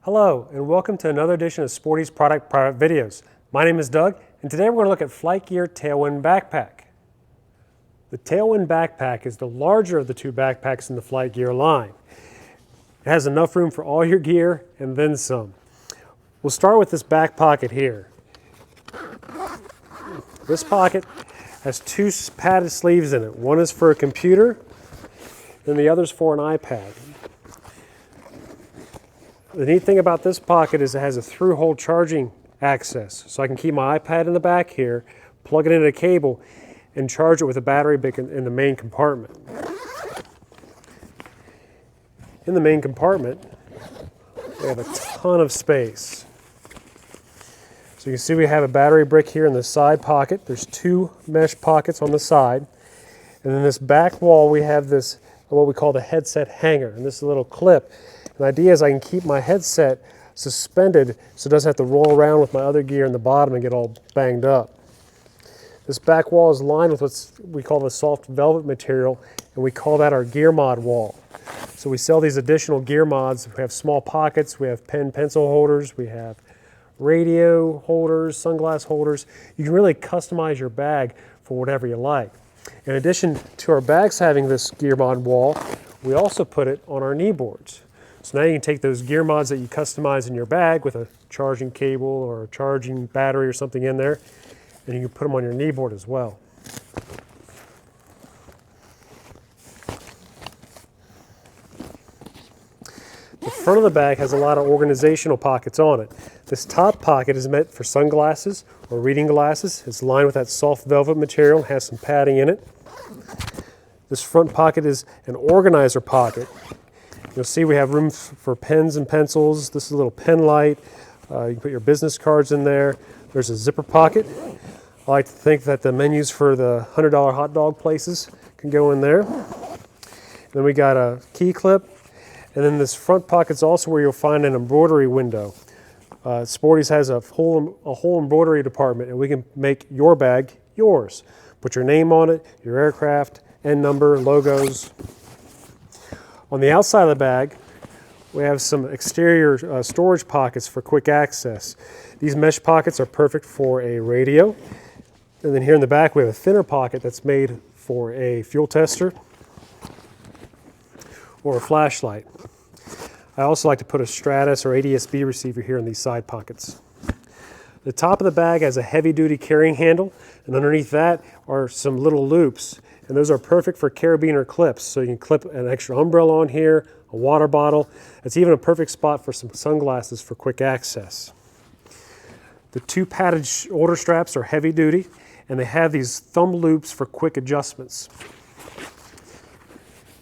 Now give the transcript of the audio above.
Hello, and welcome to another edition of Sporty's Product Private Videos. My name is Doug, and today we're going to look at Flight Gear Tailwind Backpack. The Tailwind Backpack is the larger of the two backpacks in the Flight Gear line. It has enough room for all your gear and then some. We'll start with this back pocket here. This pocket has two padded sleeves in it. One is for a computer, and the other is for an iPad. The neat thing about this pocket is it has a through-hole charging access, so I can keep my iPad in the back here, plug it into a cable, and charge it with a battery brick in the main compartment. In the main compartment, we have a ton of space. So you can see we have a battery brick here in the side pocket. There's two mesh pockets on the side. And then this back wall, we have this, what we call the headset hanger, and this is a little clip. The idea is I can keep my headset suspended so it doesn't have to roll around with my other gear in the bottom and get all banged up. This back wall is lined with what we call the soft velvet material, and we call that our gear mod wall. So we sell these additional gear mods. We have small pockets, we have pen pencil holders, we have radio holders, sunglass holders. You can really customize your bag for whatever you like. In addition to our bags having this gear mod wall, we also put it on our knee boards. So now you can take those gear mods that you customize in your bag with a charging cable or a charging battery or something in there, and you can put them on your knee board as well. The front of the bag has a lot of organizational pockets on it. This top pocket is meant for sunglasses or reading glasses. It's lined with that soft velvet material and has some padding in it. This front pocket is an organizer pocket. You'll see we have room for pens and pencils. This is a little pen light. You can put your business cards in there. There's a zipper pocket. I like to think that the menus for the $100 hot dog places can go in there. Then we got a key clip. And then this front pocket's also where you'll find an embroidery window. Sporty's has a whole embroidery department, and we can make your bag yours. Put your name on it, your aircraft, end number, logos. On the outside of the bag, we have some exterior storage pockets for quick access. These mesh pockets are perfect for a radio. And then here in the back, we have a thinner pocket that's made for a fuel tester or a flashlight. I also like to put a Stratus or ADS-B receiver here in these side pockets. The top of the bag has a heavy-duty carrying handle, and underneath that are some little loops, and those are perfect for carabiner clips. So you can clip an extra umbrella on here, a water bottle. It's even a perfect spot for some sunglasses for quick access. The two padded shoulder straps are heavy-duty, and they have these thumb loops for quick adjustments.